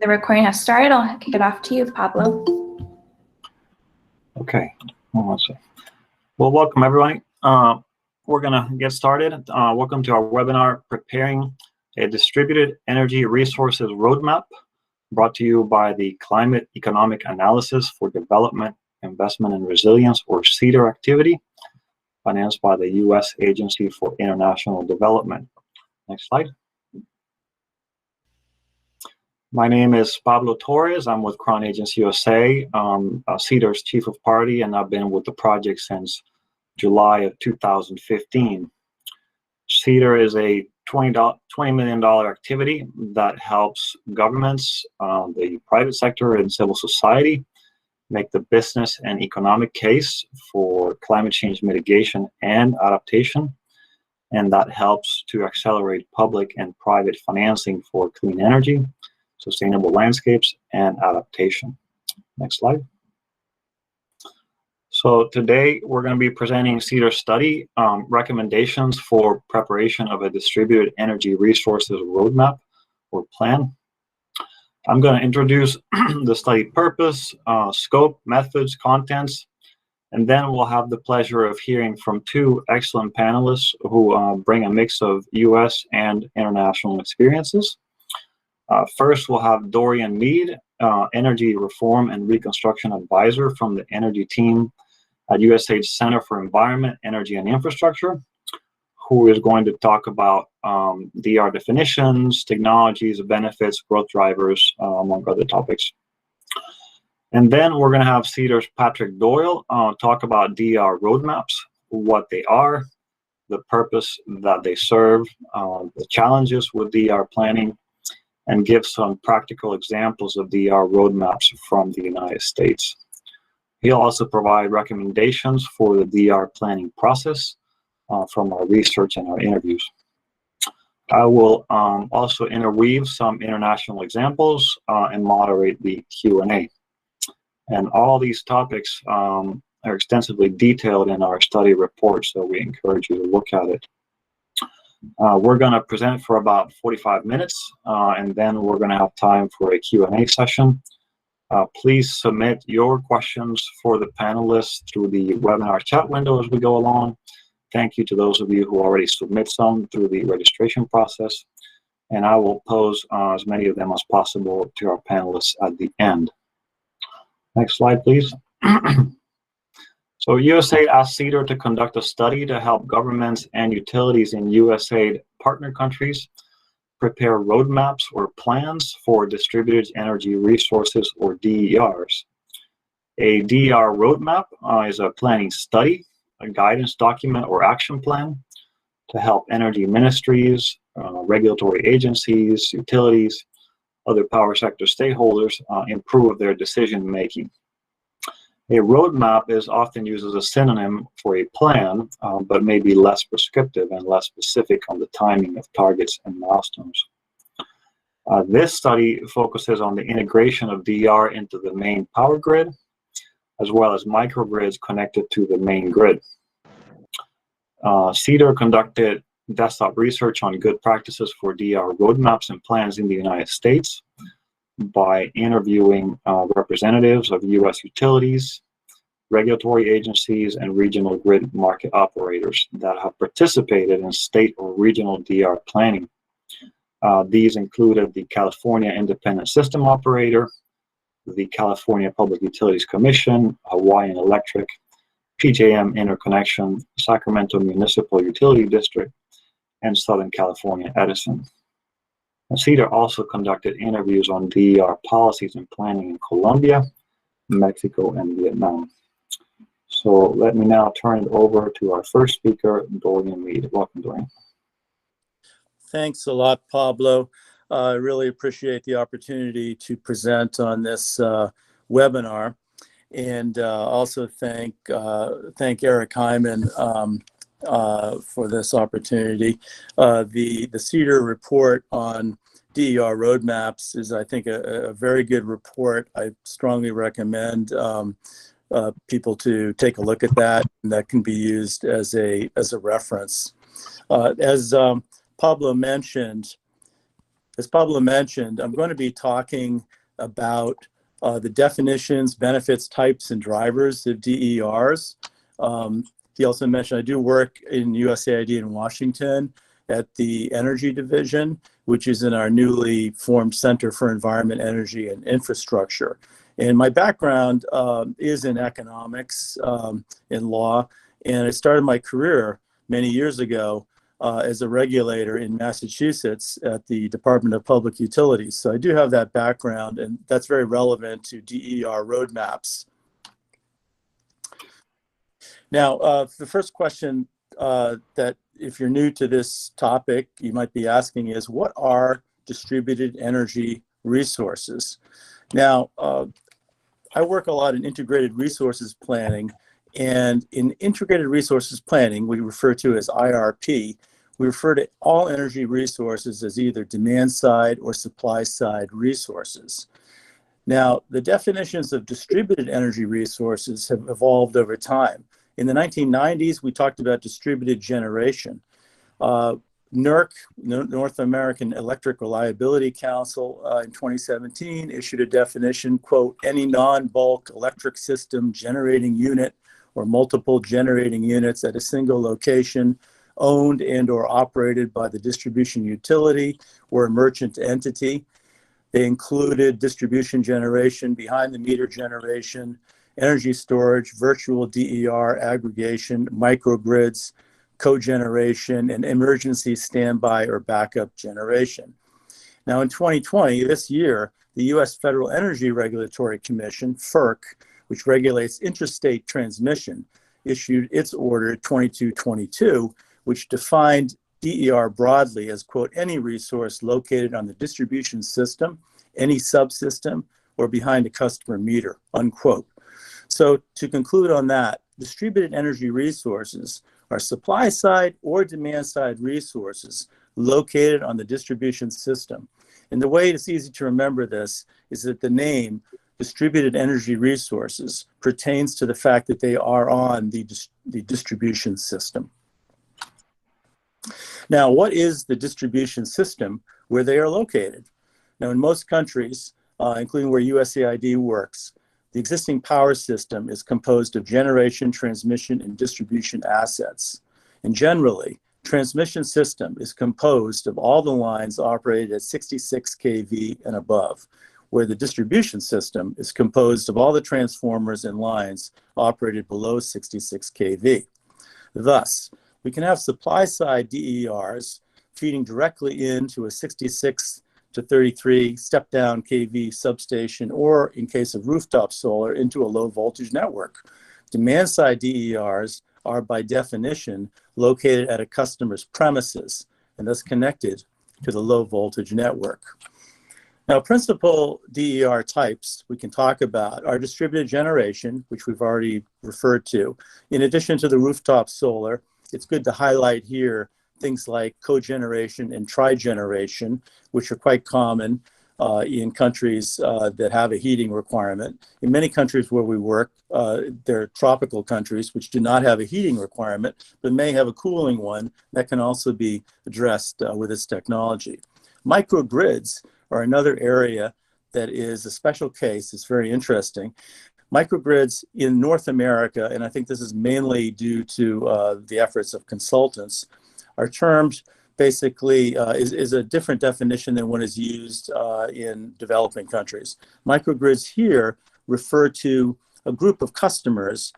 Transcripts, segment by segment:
The recording has started. I'll kick it off to you, Pablo. Okay. Well, welcome everybody. We're going to get started. Welcome to our webinar, Preparing a Distributed Energy Resources Roadmap, brought to you by the Climate Economic Analysis for Development, Investment and Resilience, or CEADIR activity, financed by the U.S. Agency for International Development. Next slide. My name is Pablo Torres. I'm with Crown Agents USA, CEADIR's Chief of Party, and I've been with the project since July of 2015. CEADIR is a $20 million activity that helps governments, the private sector, and civil society make the business and economic case for climate change mitigation and adaptation, and that helps to accelerate public and private financing for clean energy, sustainable landscapes, and adaptation. Next slide. So today we're going to be presenting CEADIR study recommendations for preparation of a distributed energy resources roadmap or plan. I'm going to introduce the study purpose, scope, methods, contents, and then we'll have the pleasure of hearing from two excellent panelists who bring a mix of US and international experiences. First, we'll have Dorian Mead, Energy Reform and Reconstruction Advisor from the Energy Team at USAID Center for Environment, Energy and Infrastructure, who is going to talk about DR definitions, technologies, benefits, growth drivers, among other topics. And then we're going to have CEADIR's Patrick Doyle talk about DR roadmaps, what they are, the purpose that they serve, the challenges with DR planning, and give some practical examples of DR roadmaps from the United States. He'll also provide recommendations for the DR planning process from our research and our interviews. I will also interweave some international examples and moderate the Q&A. And all these topics are extensively detailed in our study report, so we encourage you to look at it. We're going to present for about 45 minutes, and then we're going to have time for a Q&A session. Please submit your questions for the panelists through the webinar chat window as we go along. Thank you to those of you who already submit some through the registration process, and I will pose as many of them as possible to our panelists at the end. Next slide, please. So USAID asked CEADIR to conduct a study to help governments and utilities in USAID partner countries prepare roadmaps or plans for distributed energy resources, or DERs. A DER roadmap is a planning study, a guidance document or action plan to help energy ministries, regulatory agencies, utilities, other power sector stakeholders improve their decision making. A roadmap is often used as a synonym for a plan, but may be less prescriptive and less specific on the timing of targets and milestones. This study focuses on the integration of DR into the main power grid, as well as microgrids connected to the main grid. CEADIR conducted desktop research on good practices for DR roadmaps and plans in the United States by interviewing representatives of US utilities, regulatory agencies, and regional grid market operators that have participated in state or regional DR planning. These included the California Independent System Operator, the California Public Utilities Commission, Hawaiian Electric, PJM Interconnection, Sacramento Municipal Utility District, and Southern California Edison. CEADIR also conducted interviews on DER policies and planning in Colombia, Mexico, and Vietnam. So let me now turn it over to our first speaker, Dorian Mead. Welcome, Dorian. Thanks a lot, Pablo. I really appreciate the opportunity to present on this webinar, and also thank Eric Hyman for this opportunity. The CEADIR report on DER roadmaps is, I think, a very good report. I strongly recommend people to take a look at that, and that can be used as a reference. As Pablo mentioned, As Pablo mentioned, I'm going to be talking about the definitions, benefits, types, and drivers of DERs. He also mentioned I do work in USAID in Washington at the Energy Division, which is in our newly formed Center for Environment, Energy, and Infrastructure. And my background is in economics and law, and I started my career many years ago as a regulator in Massachusetts at the Department of Public Utilities. So I do have that background, and that's very relevant to DER roadmaps. Now, the first question that if you're new to this topic, you might be asking is, what are distributed energy resources? Now, I work a lot in integrated resources planning, and in integrated resources planning, we refer to as IRP, we refer to all energy resources as either demand side or supply side resources. Now, the definitions of distributed energy resources have evolved over time. In the 1990s, we talked about distributed generation. NERC, North American Electric Reliability Council, in 2017 issued a definition, quote, any non-bulk electric system generating unit or multiple generating units at a single location owned and or operated by the distribution utility or a merchant entity. They included distribution generation, behind the meter generation, energy storage, virtual DER aggregation, microgrids, cogeneration, and emergency standby or backup generation. Now in 2020, this year, the U.S. Federal Energy Regulatory Commission, FERC, which regulates interstate transmission, issued its order 2222, which defined DER broadly as, quote, any resource located on the distribution system, any subsystem, or behind a customer meter, unquote. So to conclude on that, distributed energy resources are supply side or demand side resources located on the distribution system. And the way it's easy to remember this is that the name distributed energy resources pertains to the fact that they are on the distribution system. Now, what is the distribution system where they are located? Now, in most countries, including where USAID works, the existing power system is composed of generation, transmission, and distribution assets. And generally, transmission system is composed of all the lines operated at 66 kV and above, where the distribution system is composed of all the transformers and lines operated below 66 kV. Thus, we can have supply-side DERs feeding directly into a 66 to 33 step-down kV substation, or in case of rooftop solar, into a low-voltage network. Demand-side DERs are, by definition, located at a customer's premises and thus connected to the low-voltage network. Now, principal DER types we can talk about are distributed generation, which we've already referred to. In addition to the rooftop solar, it's good to highlight here things like cogeneration and trigeneration, which are quite common in countries that have a heating requirement. In many countries where we work, they're tropical countries which do not have a heating requirement, but may have a cooling one that can also be addressed with this technology. Microgrids are another area that is a special case. It's very interesting. Microgrids in North America, and I think this is mainly due to the efforts of consultants, are termed basically, is a different definition than what is used in developing countries. Microgrids here refer to a group of customers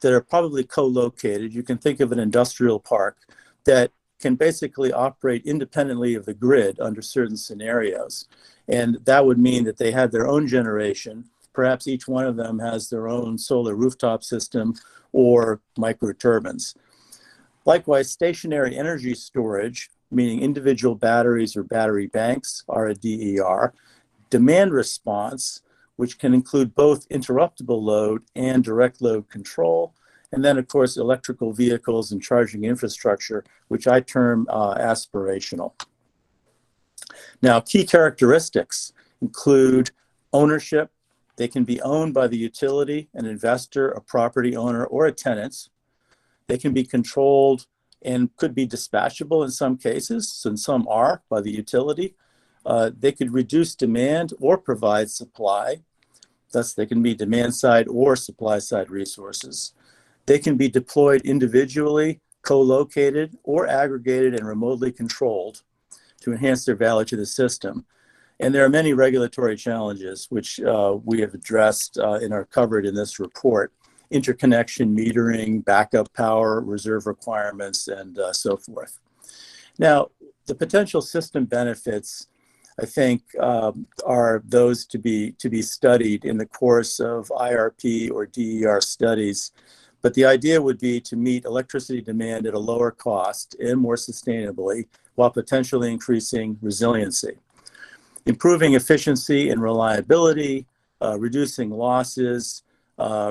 that are probably co-located. You can think of an industrial park that can basically operate independently of the grid under certain scenarios. And that would mean that they have their own generation. Perhaps each one of them has their own solar rooftop system or microturbines. Likewise, stationary energy storage, meaning individual batteries or battery banks, are a DER. Demand response, which can include both interruptible load and direct load control. And then, of course, electrical vehicles and charging infrastructure, which I term aspirational. Now, key characteristics include ownership. They can be owned by the utility, an investor, a property owner, or a tenant. They can be controlled and could be dispatchable in some cases, and some are by the utility. They could reduce demand or provide supply. Thus, they can be demand side or supply side resources. They can be deployed individually, co-located, or aggregated and remotely controlled to enhance their value to the system. And there are many regulatory challenges which we have addressed and are covered in this report: interconnection, metering, backup power, reserve requirements, and so forth. Now, the potential system benefits, I think, are those to be studied in the course of IRP or DER studies. But the idea would be to meet electricity demand at a lower cost and more sustainably, while potentially increasing resiliency, improving efficiency and reliability, reducing losses,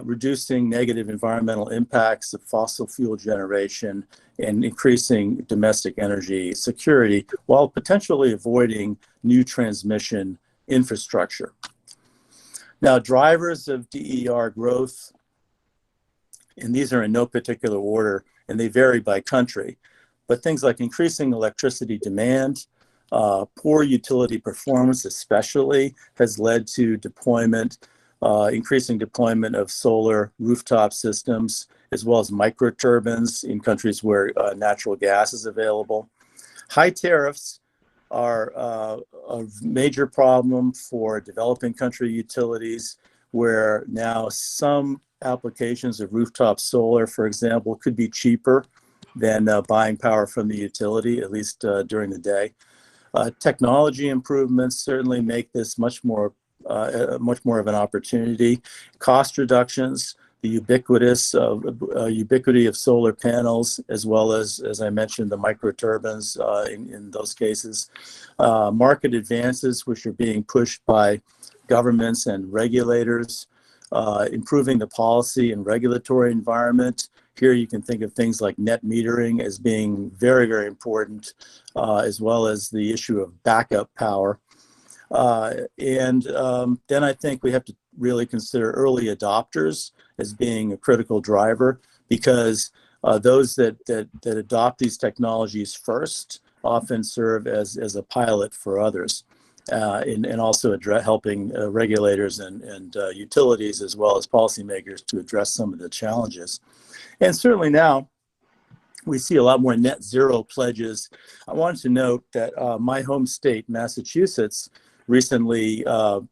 reducing negative environmental impacts of fossil fuel generation, and increasing domestic energy security, while potentially avoiding new transmission infrastructure. Now, drivers of DER growth, and these are in no particular order, and they vary by country, but things like increasing electricity demand, poor utility performance especially has led to deployment, increasing deployment of solar rooftop systems, as well as microturbines in countries where natural gas is available. High tariffs are a major problem for developing country utilities, where now some applications of rooftop solar, for example, could be cheaper than buying power from the utility, at least during the day. Technology improvements certainly make this much more of an opportunity. Cost reductions, the ubiquity of solar panels, as well as I mentioned, the microturbines in those cases. Market advances, which are being pushed by governments and regulators, improving the policy and regulatory environment. Here you can think of things like net metering as being very, very important, as well as the issue of backup power. Then I think we have to really consider early adopters as being a critical driver, because those that adopt these technologies first often serve as a pilot for others, and also helping regulators and utilities, as well as policymakers, to address some of the challenges. And certainly now, we see a lot more net zero pledges. I wanted to note that my home state, Massachusetts, recently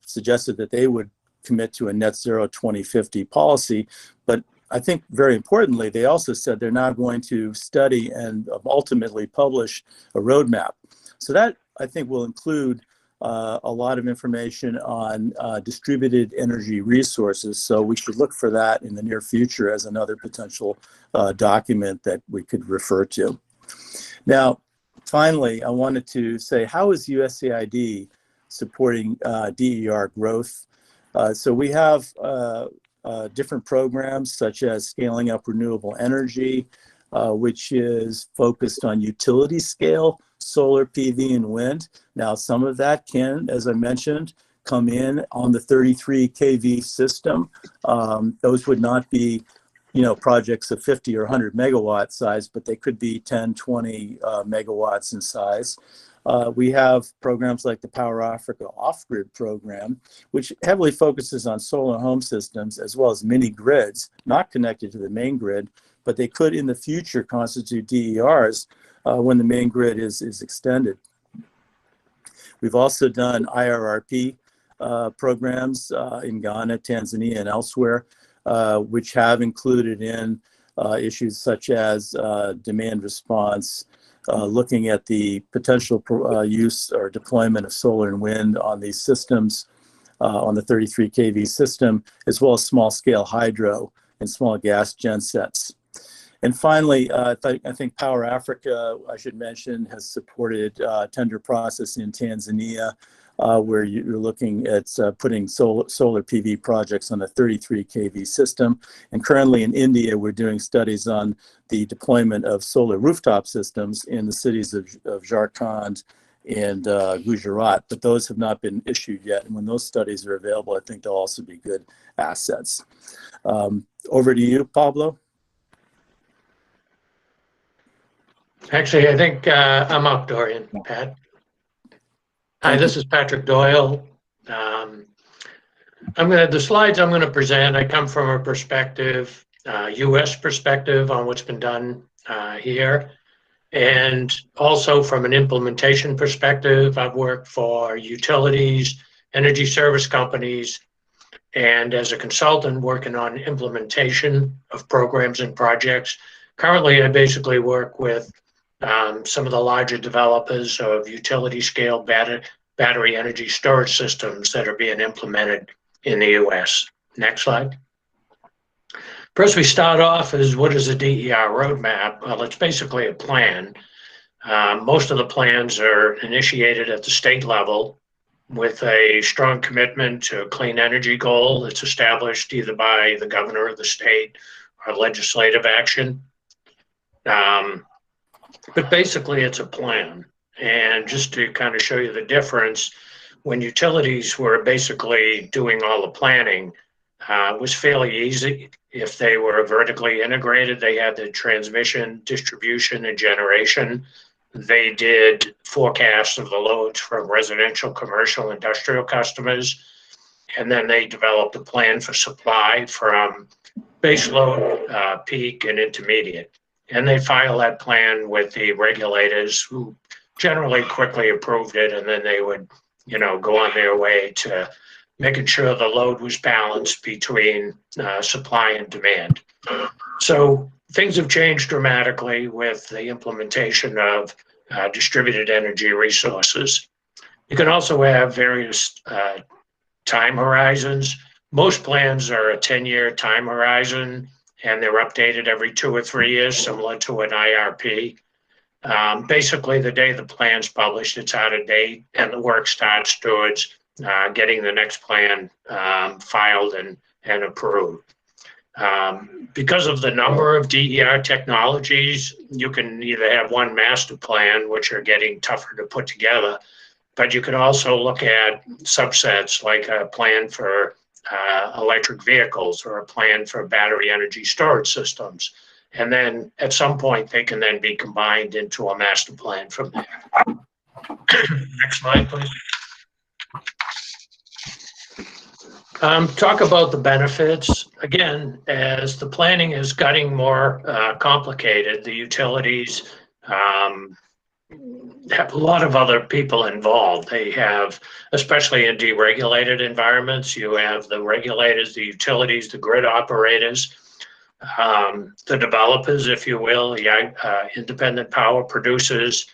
suggested that they would commit to a net zero 2050 policy. But I think very importantly, they also said they're now going to study and ultimately publish a roadmap. So that, I think, will include a lot of information on distributed energy resources. So we should look for that in the near future as another potential document that we could refer to. Now, finally, I wanted to say, how is USAID supporting DER growth? So we have different programs, such as Scaling Up Renewable Energy, which is focused on utility scale solar PV and wind. Now, some of that can, as I mentioned, come in on the 33 kV system. Those would not be, projects of 50 or 100 megawatt size, but they could be 10, 20 megawatts in size. We have programs like the Power Africa Off-Grid program, which heavily focuses on solar home systems, as well as mini grids, not connected to the main grid, but they could in the future constitute DERs when the main grid is extended. We've also done IRRP programs in Ghana, Tanzania, and elsewhere, which have included in issues such as demand response, looking at the potential use or deployment of solar and wind on these systems, on the 33 kV system, as well as small scale hydro and small gas gensets. And finally, I think Power Africa, I should mention, has supported a tender process in Tanzania, where you're looking at putting solar PV projects on a 33 kV system. And currently in India, we're doing studies on the deployment of solar rooftop systems in the cities of Jharkhand and Gujarat, but those have not been issued yet. And when those studies are available, I think they'll also be good assets. Over to you, Pablo. Actually, I think I'm up, Dorian. Pat? Hi, this is Patrick Doyle. The slides I'm going to present, I come from a perspective, U.S. perspective on what's been done here. And also from an implementation perspective, I've worked for utilities, energy service companies, and as a consultant working on implementation of programs and projects. Currently, I basically work with some of the larger developers of utility scale battery energy storage systems that are being implemented in the US. Next slide. First, we start off as what is a DER roadmap? Well, it's basically a plan. Most of the plans are initiated at the state level with a strong commitment to a clean energy goal that's established either by the governor of the state or legislative action. But basically, it's a plan. And just to kind of show you the difference, when utilities were basically doing all the planning, it was fairly easy. If they were vertically integrated, they had the transmission, distribution, and generation. They did forecasts of the loads from residential, commercial, industrial customers. And then they developed a plan for supply from base load, peak, and intermediate. And they file that plan with the regulators who generally quickly approved it. And then they would, go on their way to making sure the load was balanced between supply and demand. So things have changed dramatically with the implementation of distributed energy resources. You can also have various time horizons. Most plans are a 10-year time horizon, and they're updated every 2 or 3 years, similar to an IRP. Basically, the day the plan's published, it's out of date, and the work starts towards getting the next plan filed and approved. Because of the number of DER technologies, you can either have one master plan, which are getting tougher to put together, but you could also look at subsets like a plan for electric vehicles or a plan for battery energy storage systems. And then at some point, they can then be combined into a master plan from there. Next slide, please. Talk about the benefits. Again, as the planning is getting more complicated, the utilities have a lot of other people involved. They have, especially in deregulated environments, you have the regulators, the utilities, the grid operators, the developers, if you will, the independent power producers.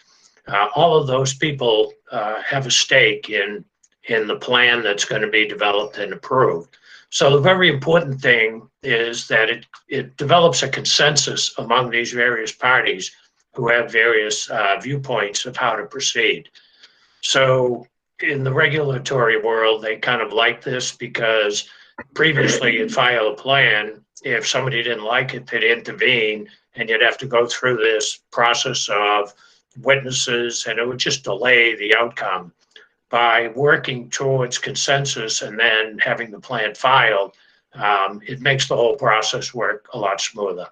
All of those people have a stake in the plan that's going to be developed and approved. So the very important thing is that it develops a consensus among these various parties who have various viewpoints of how to proceed. So in the regulatory world, they kind of like this because previously you'd file a plan. If somebody didn't like it, they'd intervene, and you'd have to go through this process of witnesses, and it would just delay the outcome. By working towards consensus and then having the plan filed, it makes the whole process work a lot smoother.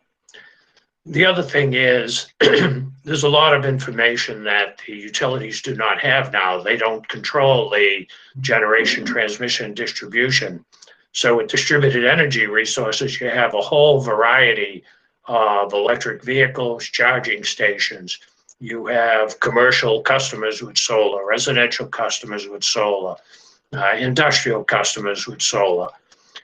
The other thing is there's a lot of information that the utilities do not have now. They don't control the generation, transmission, distribution. So with distributed energy resources, you have a whole variety of electric vehicles, charging stations. You have commercial customers with solar, residential customers with solar, industrial customers with solar.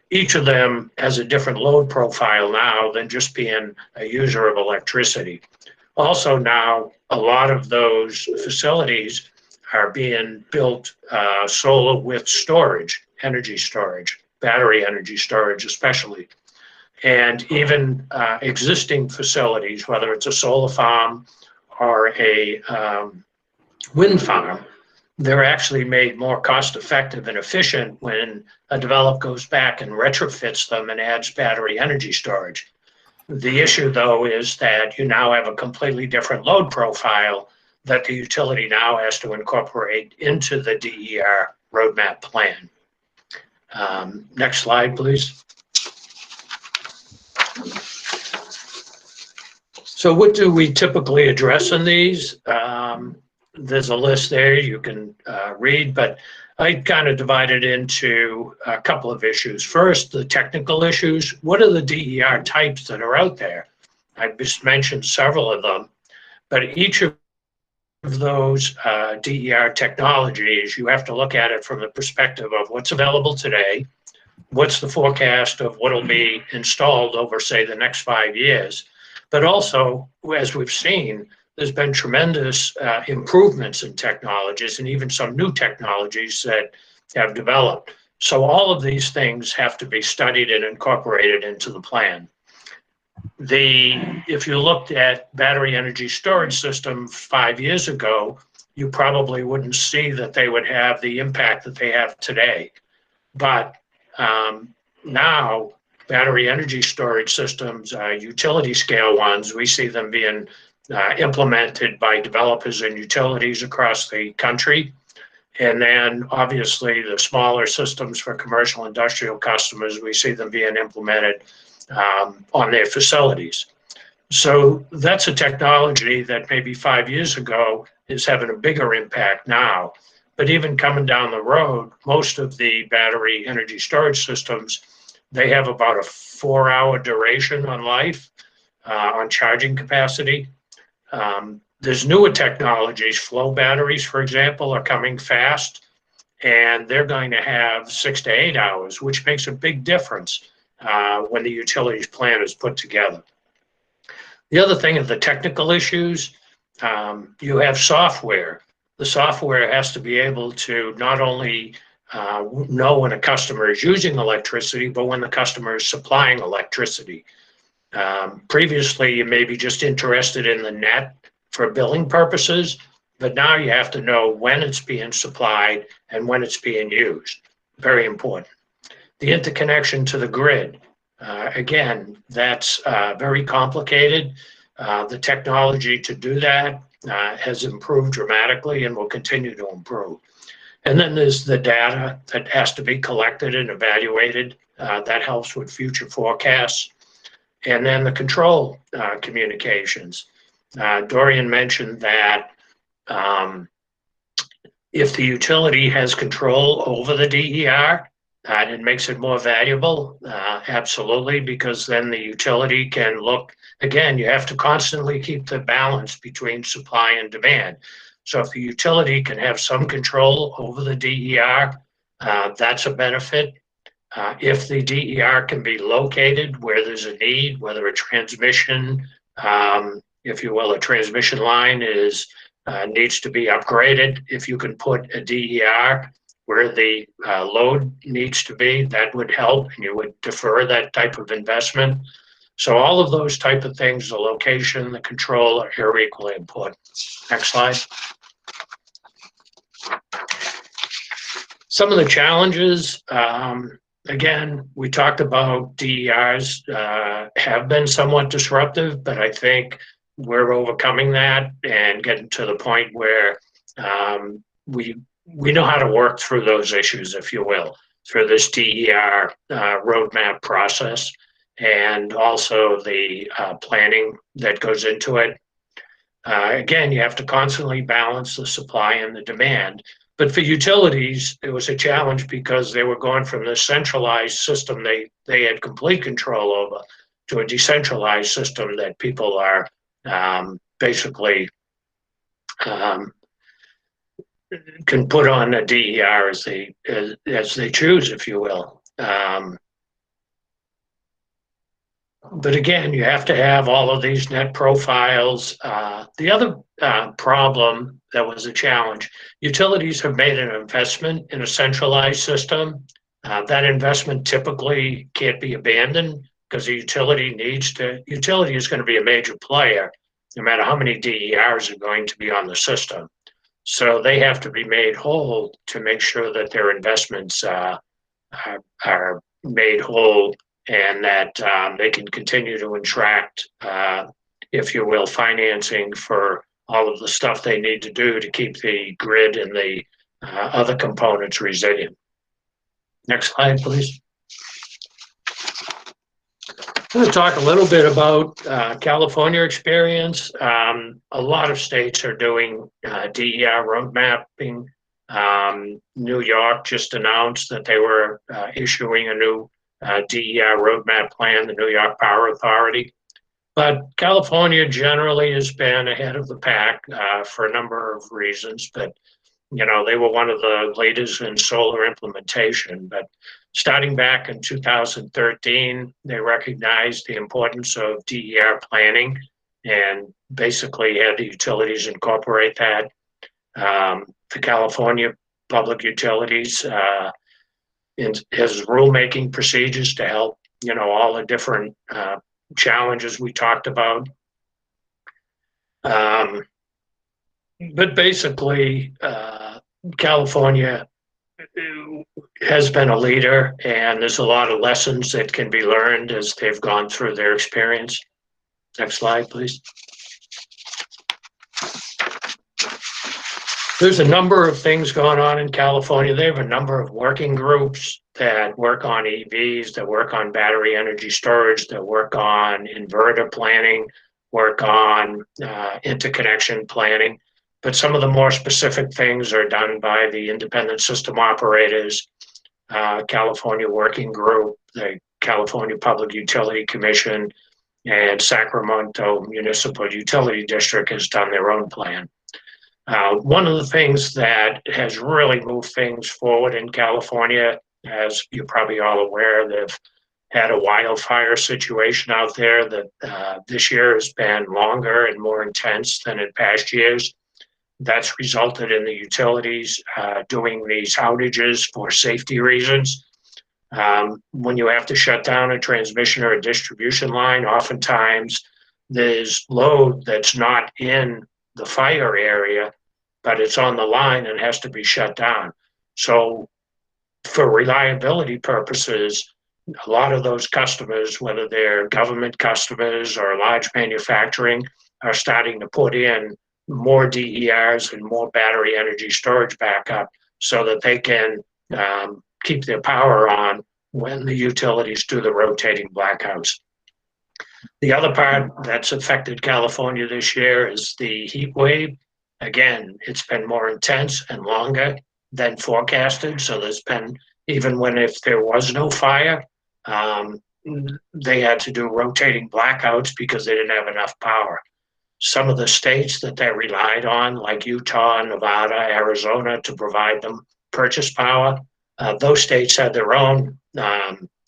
Each of them has a different load profile now than just being a user of electricity. Also now, a lot of those facilities are being built solar with storage, energy storage, battery energy storage especially. And even existing facilities, whether it's a solar farm or a wind farm, they're actually made more cost effective and efficient when a developer goes back and retrofits them and adds battery energy storage. The issue though is that you now have a completely different load profile that the utility now has to incorporate into the DER roadmap plan. Next slide, please. So what do we typically address in these? there's a list there you can read, but I kind of divided into a couple of issues. First, the technical issues. What are the DER types that are out there? I just mentioned several of them, but each of those DER technologies, you have to look at it from the perspective of what's available today, what's the forecast of what will be installed over, say, the next 5 years. But also, as we've seen, there's been tremendous improvements in technologies and even some new technologies that have developed. So all of these things have to be studied and incorporated into the plan. If you looked at battery energy storage system 5 years ago, you probably wouldn't see that they would have the impact that they have today. But now, battery energy storage systems, utility scale ones, we see them being implemented by developers and utilities across the country. And then obviously the smaller systems for commercial industrial customers, we see them being implemented on their facilities. So that's a technology that maybe 5 years ago is having a bigger impact now. But even coming down the road, most of the battery energy storage systems, they have about a 4-hour duration on life, on charging capacity. There's newer technologies, flow batteries, for example, are coming fast, and they're going to have 6 to 8 hours, which makes a big difference when the utilities plan is put together. The other thing is the technical issues. You have software. The software has to be able to not only know when a customer is using electricity, but when the customer is supplying electricity. Previously, you may be just interested in the net for billing purposes, but now you have to know when it's being supplied and when it's being used. Very important. The interconnection to the grid. Again, that's very complicated. The technology to do that has improved dramatically and will continue to improve. And then there's the data that has to be collected and evaluated. That helps with future forecasts. And then the control communications. Dorian mentioned that if the utility has control over the DER, it makes it more valuable, absolutely, because then the utility can look, again, you have to constantly keep the balance between supply and demand. So if the utility can have some control over the DER, that's a benefit. If the DER can be located where there's a need, whether a transmission, if you will, a transmission line needs to be upgraded, if you can put a DER where the load needs to be, that would help, and you would defer that type of investment. So all of those type of things, the location, the control, are equally important. Next slide. Some of the challenges, again, we talked about DERs have been somewhat disruptive, but I think we're overcoming that and getting to the point where we know how to work through those issues, if you will, through this DER roadmap process, and also the planning that goes into it. Again, you have to constantly balance the supply and the demand. But for utilities, it was a challenge because they were going from the centralized system they had complete control over to a decentralized system that people are basically can put on a DER as they choose, if you will. But again, you have to have all of these net profiles. The other problem that was a challenge, utilities have made an investment in a centralized system. That investment typically can't be abandoned because the utility is going to be a major player no matter how many DERs are going to be on the system. So they have to be made whole to make sure that their investments are made whole and that they can continue to attract, if you will, financing for all of the stuff they need to do to keep the grid and the other components resilient. Next slide, please. I'm going to talk a little bit about California experience. A lot of states are doing DER road mapping. New York just announced that they were issuing a new DER roadmap plan, the New York Power Authority. But California generally has been ahead of the pack for a number of reasons. But you know, they were one of the leaders in solar implementation. But starting back in 2013, they recognized the importance of DER planning and basically had the utilities incorporate that. The California Public Utilities has rulemaking procedures to help, you know, all the different challenges we talked about. But basically, California has been a leader, and there's a lot of lessons that can be learned as they've gone through their experience. Next slide, please. There's a number of things going on in California. They have a number of working groups that work on EVs, that work on battery energy storage, that work on inverter planning, work on interconnection planning. But some of the more specific things are done by the independent system operators, California Working Group, the California Public Utility Commission, and Sacramento Municipal Utility District has done their own plan. One of the things that has really moved things forward in California, as you're probably all aware, they've had a wildfire situation out there that this year has been longer and more intense than in past years. That's resulted in the utilities doing these outages for safety reasons. When you have to shut down a transmission or a distribution line, oftentimes there's load that's not in the fire area, but it's on the line and has to be shut down. So for reliability purposes, a lot of those customers, whether they're government customers or large manufacturing, are starting to put in more DERs and more battery energy storage backup so that they can keep their power on when the utilities do the rotating blackouts. The other part that's affected California this year is the heat wave. Again, it's been more intense and longer than forecasted. So there's been, even when if there was no fire, they had to do rotating blackouts because they didn't have enough power. Some of the states that they relied on, like Utah, Nevada, Arizona, to provide them purchase power, those states had their own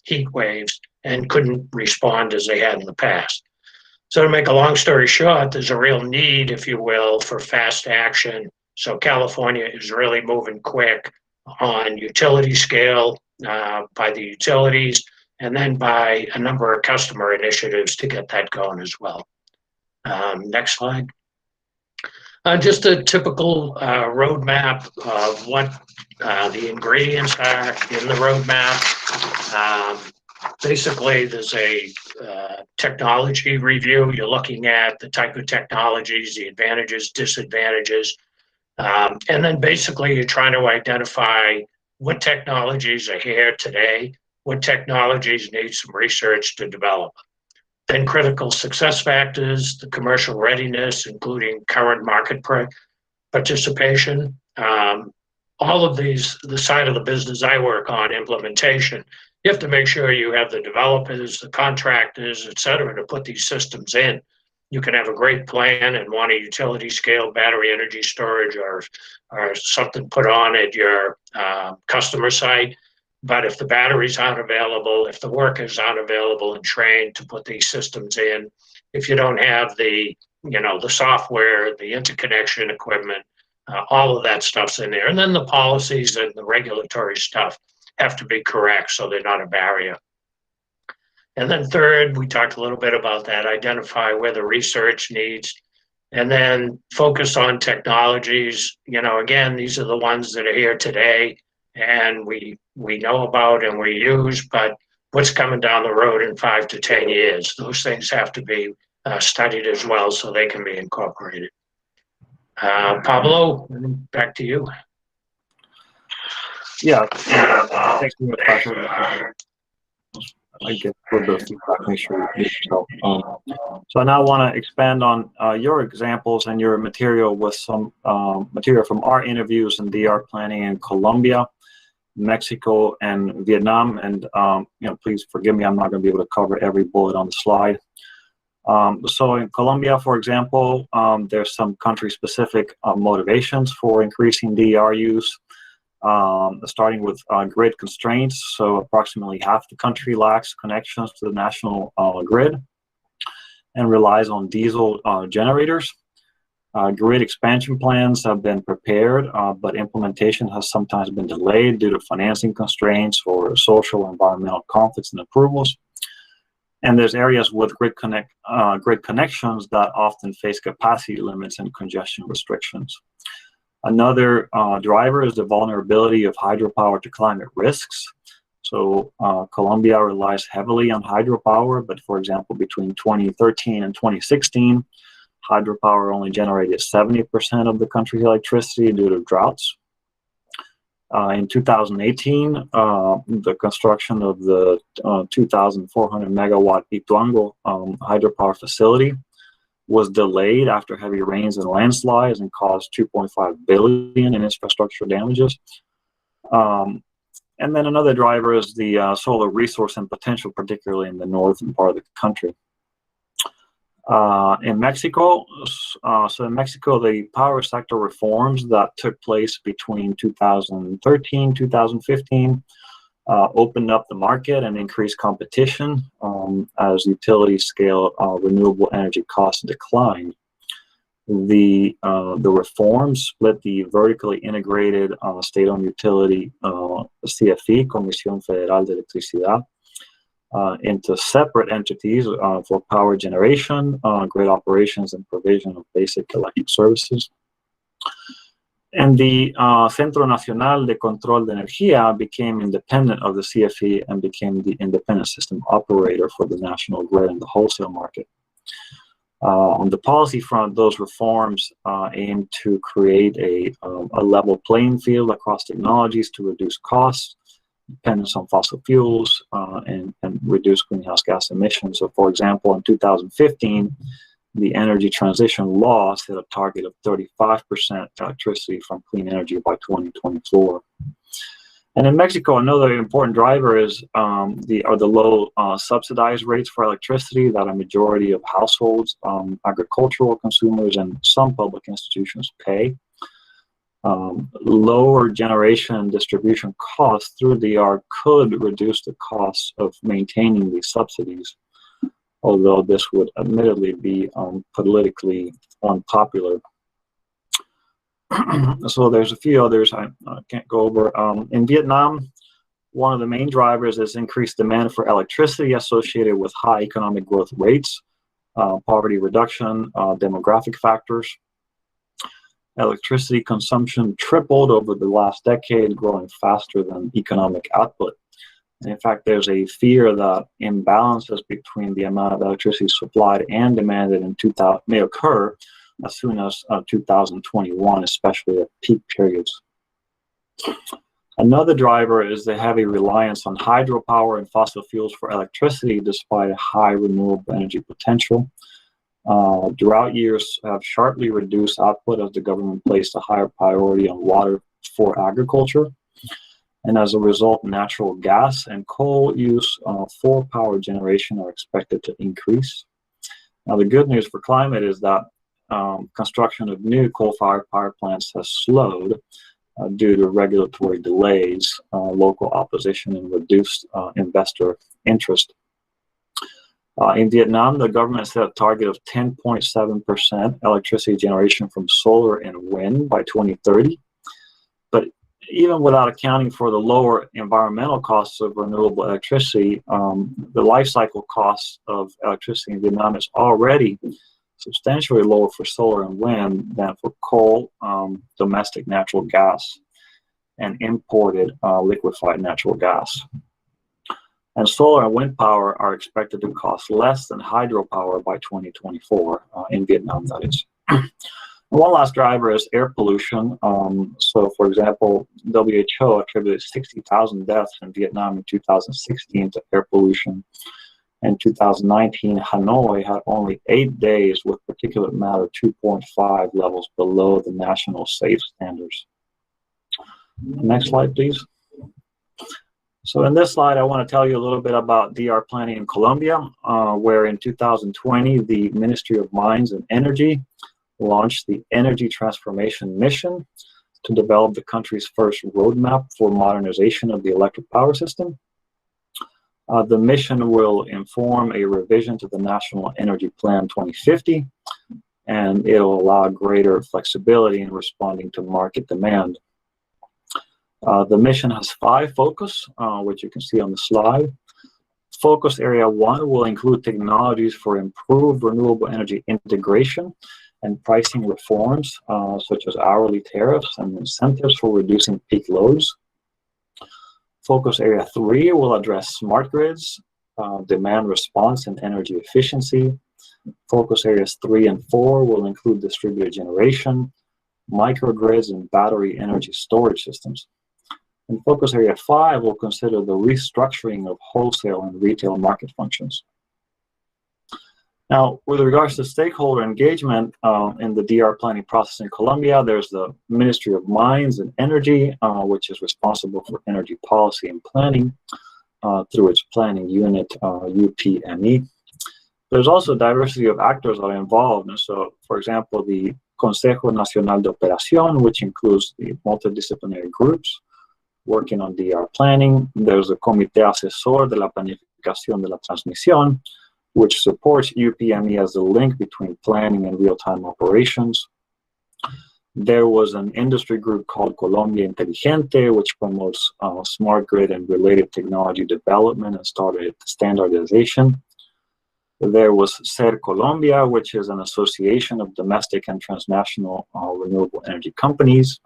heat waves and couldn't respond as they had in the past. So to make a long story short, there's a real need, if you will, for fast action. So California is really moving quick on utility scale by the utilities and then by a number of customer initiatives to get that going as well. Next slide. Just a typical roadmap of what the ingredients are in the roadmap. Basically, there's a technology review. You're looking at the type of technologies, the advantages, disadvantages, and then basically you're trying to identify what technologies are here today, what technologies need some research to develop. Then critical success factors, the commercial readiness, including current market participation. All of these, the side of the business I work on, implementation, you have to make sure you have the developers, the contractors, et cetera, to put these systems in. You can have a great plan and want a utility scale battery energy storage or something put on at your customer site. But if the batteries aren't available, if the workers aren't available and trained to put these systems in, if you don't have the, you know, the software, the interconnection equipment, all of that stuff's in there. And then the policies and the regulatory stuff have to be correct so they're not a barrier. And then third, we talked a little bit about that, identify where the research needs, and then focus on technologies. You know, again, these are the ones that are here today and we know about and we use, but what's coming down the road in 5 to 10 years, those things have to be studied as well so they can be incorporated. Pablo, back to you. Yeah, thank you, Patrick. I guess with the feedback, make sure you mute yourself. So I now want to expand on your examples and your material with some material from our interviews in DR planning in Colombia, Mexico, and Vietnam. And please forgive me, I'm not going to be able to cover every bullet on the slide. So in Colombia, for example, there's some country-specific motivations for increasing DER use, starting with grid constraints. So approximately half the country lacks connections to the national grid and relies on diesel generators. Grid expansion plans have been prepared, but implementation has sometimes been delayed due to financing constraints or social and environmental conflicts and approvals. And there's areas with grid connections that often face capacity limits and congestion restrictions. Another driver is the vulnerability of hydropower to climate risks. So Colombia relies heavily on hydropower, but for example, between 2013 and 2016, hydropower only generated 70% of the country's electricity due to droughts. In 2018, the construction of the 2,400 megawatt Ituango hydropower facility was delayed after heavy rains and landslides and caused 2.5 billion in infrastructure damages. And then another driver is the solar resource and potential, particularly in the northern part of the country. In Mexico, the power sector reforms that took place between 2013, 2015 opened up the market and increased competition as utility scale renewable energy costs declined. The reforms split the vertically integrated state-owned utility CFE, Comisión Federal de Electricidad, into separate entities for power generation, grid operations, and provision of basic electric services. And the Centro Nacional de Control de Energía became independent of the CFE and became the independent system operator for the national grid and the wholesale market. On the policy front, those reforms aim to create a level playing field across technologies to reduce costs, dependence on fossil fuels, and reduce greenhouse gas emissions. So, for example, in 2015, the Energy Transition Law set a target of 35% electricity from clean energy by 2024. And in Mexico, another important driver is the low subsidized rates for electricity that a majority of households, agricultural consumers, and some public institutions pay. Lower generation and distribution costs through DR could reduce the cost of maintaining these subsidies, although this would admittedly be politically unpopular. So there's a few others I can't go over. In Vietnam, one of the main drivers is increased demand for electricity associated with high economic growth rates, poverty reduction, demographic factors. Electricity consumption tripled over the last decade, growing faster than economic output. And in fact, there's a fear that imbalances between the amount of electricity supplied and demanded in 2000 may occur as soon as 2021, especially at peak periods. Another driver is the heavy reliance on hydropower and fossil fuels for electricity, despite a high renewable energy potential. Drought years have sharply reduced output as the government placed a higher priority on water for agriculture. And as a result, natural gas and coal use for power generation are expected to increase. Now, the good news for climate is that construction of new coal-fired power plants has slowed due to regulatory delays, local opposition, and reduced investor interest. In Vietnam, the government set a target of 10.7% electricity generation from solar and wind by 2030. But even without accounting for the lower environmental costs of renewable electricity, the life cycle cost of electricity in Vietnam is already substantially lower for solar and wind than for coal, domestic natural gas, and imported liquefied natural gas. And solar and wind power are expected to cost less than hydropower by 2024, in Vietnam, that is. One last driver is air pollution. So, for example, WHO attributed 60,000 deaths in Vietnam in 2016 to air pollution. In 2019, Hanoi had only 8 days with particulate matter 2.5 levels below the national safe standards. Next slide, please. So in this slide, I want to tell you a little bit about DR planning in Colombia, where in 2020, the Ministry of Mines and Energy launched the Energy Transformation Mission to develop the country's first roadmap for modernization of the electric power system. The mission will inform a revision to the National Energy Plan 2050, and it'll allow greater flexibility in responding to market demand. The mission has 5 focus, which you can see on the slide. Focus area 1 will include technologies for improved renewable energy integration and pricing reforms, such as hourly tariffs and incentives for reducing peak loads. Focus area 3 will address smart grids, demand response, and energy efficiency. Focus areas 3 and 4 will include distributed generation, microgrids, and battery energy storage systems. And focus area 5 will consider the restructuring of wholesale and retail market functions. Now, with regards to stakeholder engagement in the DR planning process in Colombia, there's the Ministry of Mines and Energy, which is responsible for energy policy and planning through its planning unit, UPME. There's also a diversity of actors that are involved. And so, for example, the Consejo Nacional de Operación, which includes the multidisciplinary groups working on DR planning. There's the Comité Asesor de la Planificación de la Transmisión, which supports UPME as the link between planning and real-time operations. There was an industry group called Colombia Inteligente, which promotes smart grid and related technology development and started standardization. There was CER Colombia, which is an association of domestic and transnational renewable energy companies.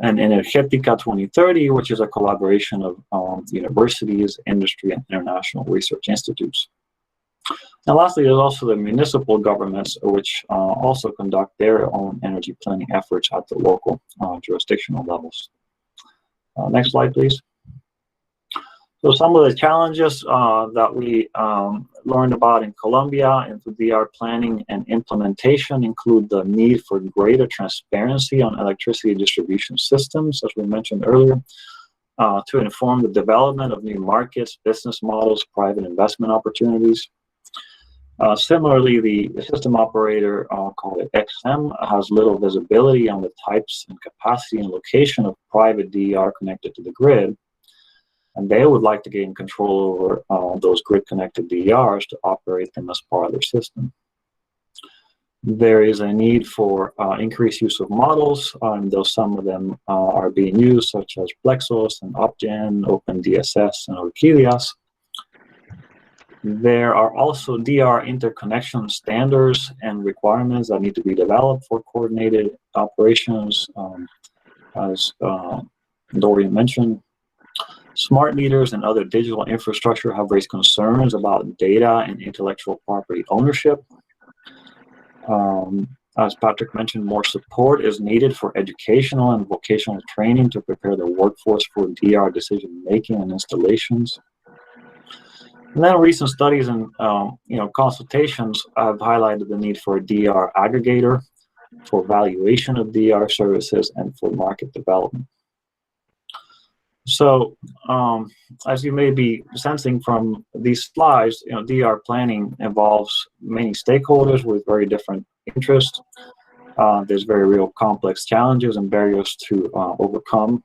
And Energética 2030, which is a collaboration of universities, industry, and international research institutes. And lastly, there's also the municipal governments, which also conduct their own energy planning efforts at the local jurisdictional levels. Next slide, please. So some of the challenges that we learned about in Colombia in the DR planning and implementation include the need for greater transparency on electricity distribution systems, as we mentioned earlier, to inform the development of new markets, business models, private investment opportunities. Similarly, the system operator, called XM, has little visibility on the types and capacity and location of private DER connected to the grid. And they would like to gain control over those grid-connected DERs to operate them as part of their system. There is a need for increased use of models, though some of them are being used, such as Plexos and OpGen, OpenDSS, and Orquídeas. There are also DR interconnection standards and requirements that need to be developed for coordinated operations, as Dorian mentioned. Smart meters and other digital infrastructure have raised concerns about data and intellectual property ownership. As Patrick mentioned, more support is needed for educational and vocational training to prepare the workforce for DR decision-making and installations. And then recent studies and consultations have highlighted the need for a DR aggregator, for valuation of DR services, and for market development. So, as you may be sensing from these slides, DR planning involves many stakeholders with very different interests. There's very real complex challenges and barriers to overcome.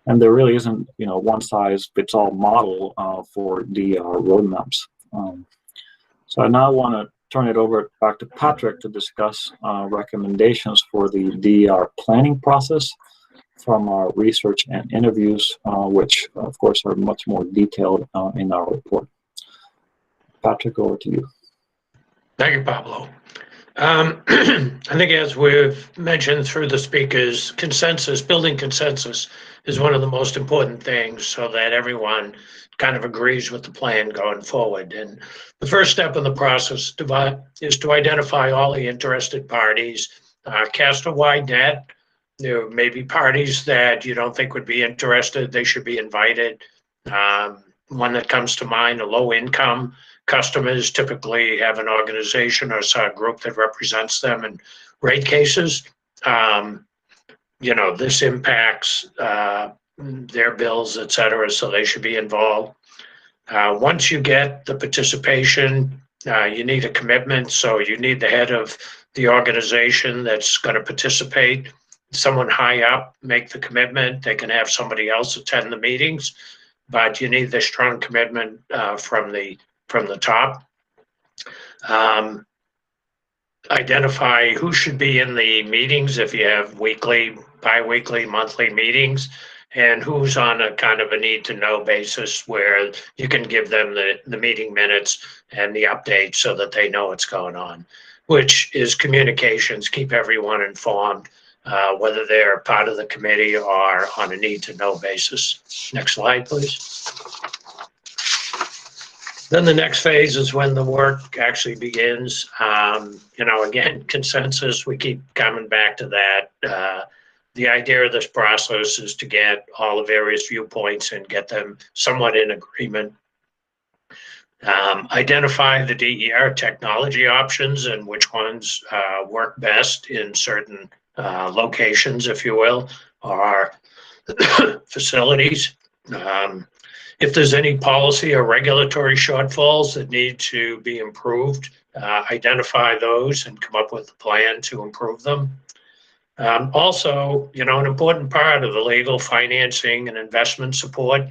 And there really isn't, one-size-fits-all model for DR roadmaps. So I now want to turn it over back to Patrick to discuss recommendations for the DR planning process from our research and interviews, which, of course, are much more detailed in our report. Patrick, over to you. Thank you, Pablo. I think as we've mentioned through the speakers, building consensus is one of the most important things so that everyone kind of agrees with the plan going forward. And the first step in the process is to identify all the interested parties, cast a wide net. There may be parties that you don't think would be interested, they should be invited. One that comes to mind, a low income customers typically have an organization or a group that represents them in rate cases. This impacts their bills, et cetera, so they should be involved. Once you get the participation, you need a commitment. So you need the head of the organization that's going to participate, someone high up make the commitment. They can have somebody else attend the meetings, but you need the strong commitment from the top. Identify who should be in the meetings if you have weekly, bi-weekly, monthly meetings, and who's on a kind of a need to know basis where you can give them the meeting minutes and the updates so that they know what's going on, which is communications, keep everyone informed, whether they're part of the committee or on a need to know basis. Next slide, please. Then the next phase is when the work actually begins. Again, consensus, we keep coming back to that. The idea of this process is to get all the various viewpoints and get them somewhat in agreement. Identify the DER technology options and which ones work best in certain locations, if you will, or facilities. If there's any policy or regulatory shortfalls that need to be improved, identify those and come up with a plan to improve them. Also, an important part of the legal financing and investment support.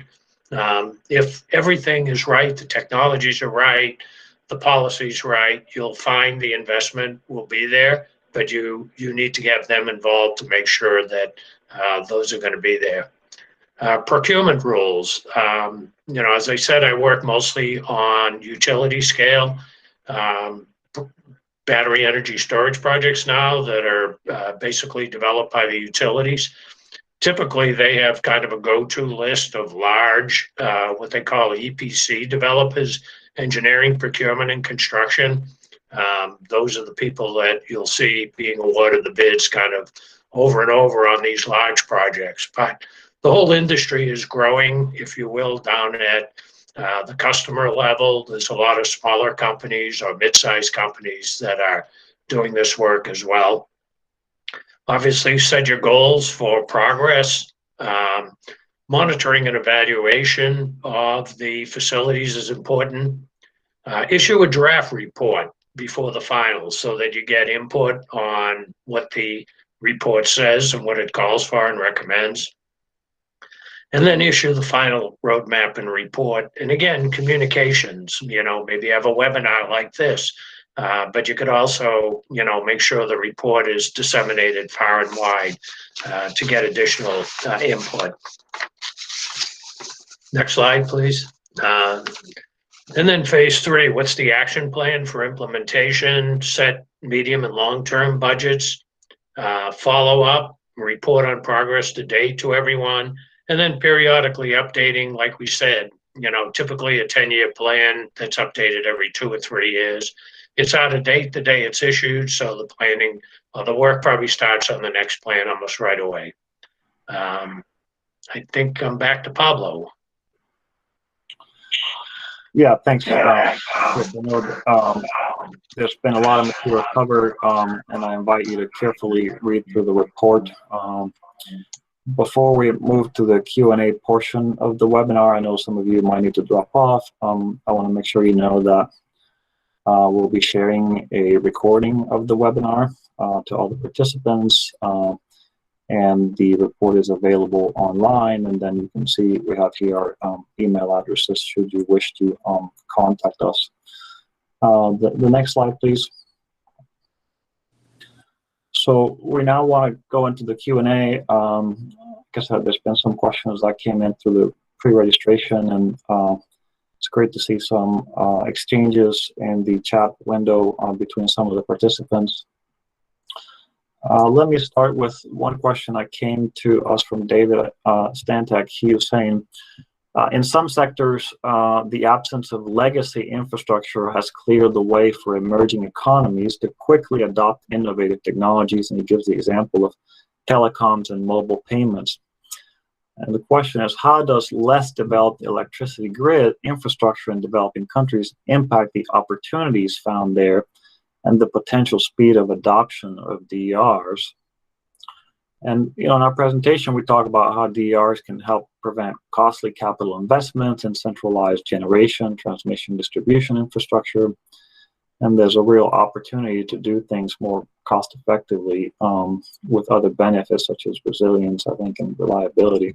If everything is right, the technologies are right, the policy's right, you'll find the investment will be there, but you need to get them involved to make sure that those are going to be there. Procurement rules. As I said, I work mostly on utility scale battery energy storage projects now that are basically developed by the utilities. Typically, they have kind of a go-to list of large, what they call EPC developers, engineering, procurement, and construction. Those are the people that you'll see being awarded the bids kind of over and over on these large projects. But the whole industry is growing, if you will, down at the customer level. There's a lot of smaller companies or mid-sized companies that are doing this work as well. Obviously, set your goals for progress. Monitoring and evaluation of the facilities is important. Issue a draft report before the final so that you get input on what the report says and what it calls for and recommends. And then issue the final roadmap and report. And again, communications, maybe have a webinar like this, but you could also, make sure the report is disseminated far and wide to get additional input. Next slide, please. And then phase 3, what's the action plan for implementation? Set medium and long-term budgets, follow up, report on progress to date to everyone, and then periodically updating, like we said, typically a 10-year plan that's updated every 2 or 3 years. It's out of date the day it's issued, so the planning or the work probably starts on the next plan almost right away. I think I'm back to Pablo. Yeah, thanks. I know there's been a lot of material covered, and I invite you to carefully read through the report. Before we move to the Q&A portion of the webinar, I know some of you might need to drop off. I want to make sure you know that we'll be sharing a recording of the webinar to all the participants, and the report is available online, and then you can see we have here our email addresses should you wish to contact us. The next slide, please. So we now want to go into the Q&A. Like I said, there's been some questions that came in through the pre-registration, and It's great to see some exchanges in the chat window between some of the participants. Let me start with one question that came to us from David Stantek. He was saying, in some sectors, the absence of legacy infrastructure has cleared the way for emerging economies to quickly adopt innovative technologies, and he gives the example of telecoms and mobile payments. And the question is, how does less developed electricity grid infrastructure in developing countries impact the opportunities found there and the potential speed of adoption of DERs? And in our presentation, we talk about how DERs can help prevent costly capital investments in centralized generation, transmission, distribution infrastructure. And there's a real opportunity to do things more cost effectively with other benefits such as resilience, I think, and reliability.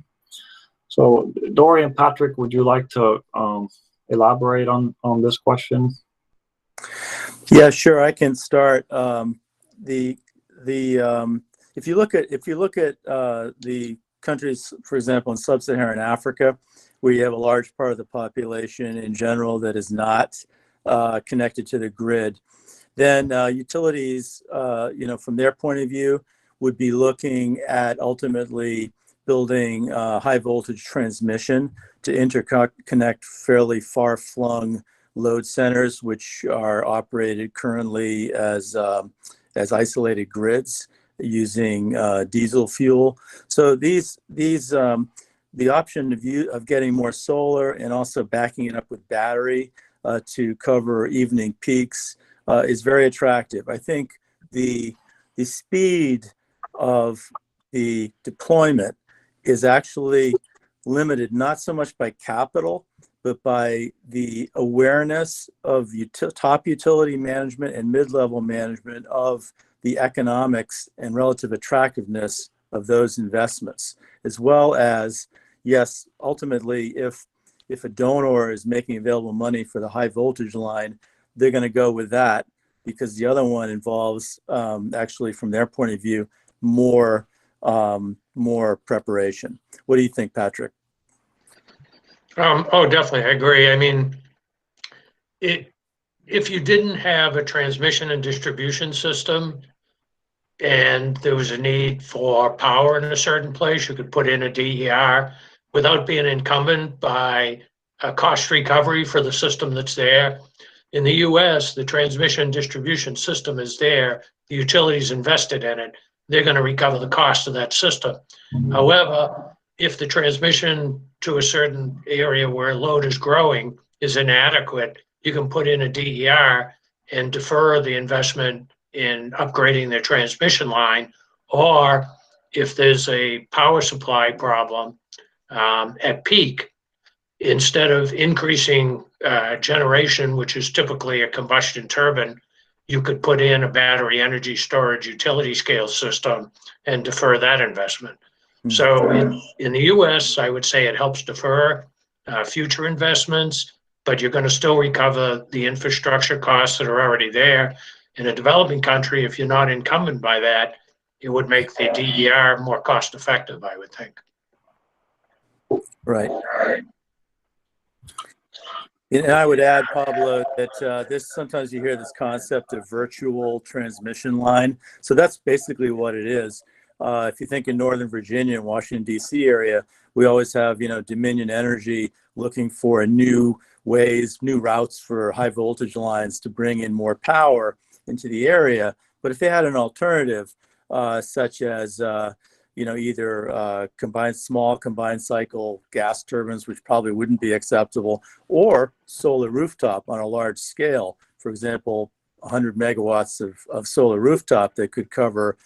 So Dory and Patrick, would you like to elaborate on this question? Yeah, sure. I can start. If you look at the countries, for example, in sub-Saharan Africa, where you have a large part of the population in general that is not connected to the grid, then utilities, from their point of view, would be looking at ultimately building high voltage transmission to interconnect fairly far-flung load centers, which are operated currently as isolated grids using diesel fuel. So the option of getting more solar and also backing it up with battery to cover evening peaks is very attractive. I think the speed of the deployment is actually limited not so much by capital, but by the awareness of top utility management and mid-level management of the economics and relative attractiveness of those investments, as well as, yes, ultimately, if a donor is making available money for the high voltage line, they're going to go with that because the other one involves, actually, from their point of view, more preparation. What do you think, Patrick? Definitely, I agree. I mean, if you didn't have a transmission and distribution system and there was a need for power in a certain place, you could put in a DER without being incumbent by a cost recovery for the system that's there. In the US, the transmission distribution system is there. The utilities invested in it. They're going to recover the cost of that system. However, if the transmission to a certain area where load is growing is inadequate, you can put in a DER and defer the investment in upgrading their transmission line. Or if there's a power supply problem at peak, instead of increasing generation, which is typically a combustion turbine, you could put in a battery energy storage utility scale system and defer that investment. So in the US, I would say it helps defer future investments, but you're going to still recover the infrastructure costs that are already there. In a developing country, if you're not incumbent by that, it would make the DER more cost effective, I would think. Right. And I would add, Pablo, that sometimes you hear this concept of virtual transmission line. So that's basically what it is. If you think in Northern Virginia and Washington, D.C. area, we always have, Dominion Energy looking for new ways, new routes for high voltage lines to bring in more power into the area. But if they had an alternative, such as, either small combined cycle gas turbines, which probably wouldn't be acceptable, or solar rooftop on a large scale, for example, 100 megawatts of solar rooftop that could cover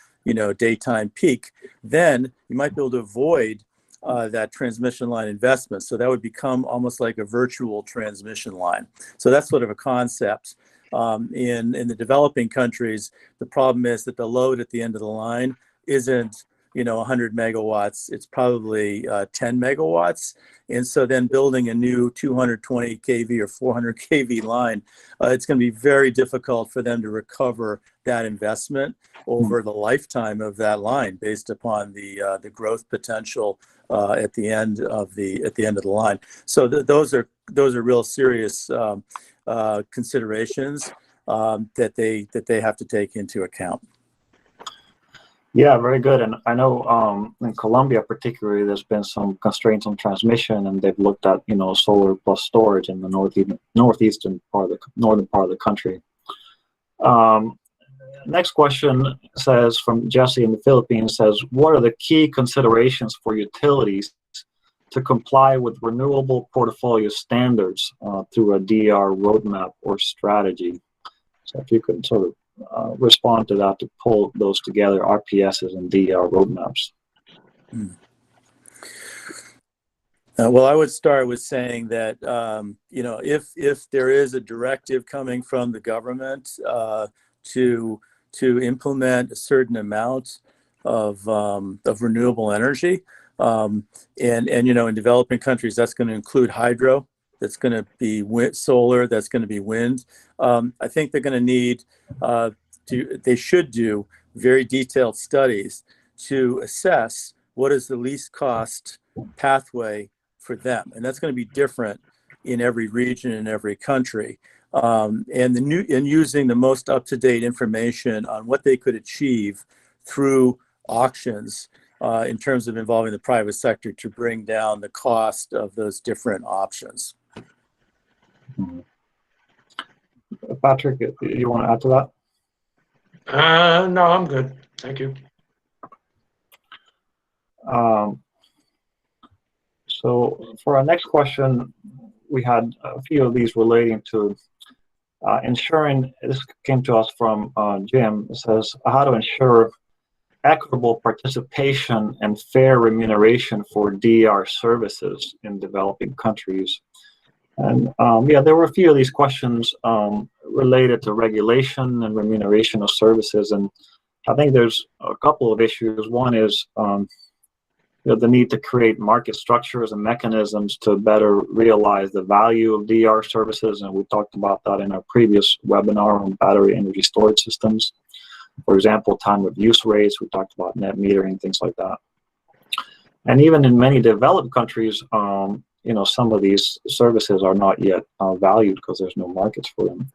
daytime peak, then you might be able to avoid that transmission line investment. So that would become almost like a virtual transmission line. So that's sort of a concept. In the developing countries, the problem is that the load at the end of the line isn't 100 megawatts, it's probably 10 megawatts. And so then building a new 220 kV or 400 kV line, it's going to be very difficult for them to recover that investment over the lifetime of that line based upon the growth potential at the end of the line. So those are those are real serious considerations that they have to take into account. Yeah, very good. And I know in Colombia particularly, there's been some constraints on transmission, and they've looked at solar plus storage in the northern part of the country. Next question says from Jesse in the Philippines says, what are the key considerations for utilities to comply with renewable portfolio standards through a DER roadmap or strategy? So if you could sort of respond to that, to pull those together, RPSs and DER roadmaps. Well, I would start with saying that if there is a directive coming from the government to implement a certain amount of renewable energy, and in developing countries, that's going to include hydro, that's going to be solar, that's going to be wind. I think they're going to need they should do very detailed studies to assess what is the least cost pathway for them, and that's going to be different in every region and every country. And using the most up-to-date information on what they could achieve through auctions in terms of involving the private sector to bring down the cost of those different options. Patrick, you want to add to that? No, I'm good. Thank you. So for our next question, we had a few of these relating to ensuring, this came to us from Jim, it says, how to ensure equitable participation and fair remuneration for DER services in developing countries. And there were a few of these questions related to regulation and remuneration of services. And I think there's a couple of issues. One is the need to create market structures and mechanisms to better realize the value of DER services. And we talked about that in our previous webinar on battery energy storage systems. For example, time of use rates, we talked about net metering, things like that. And even in many developed countries, some of these services are not yet valued because there's no markets for them.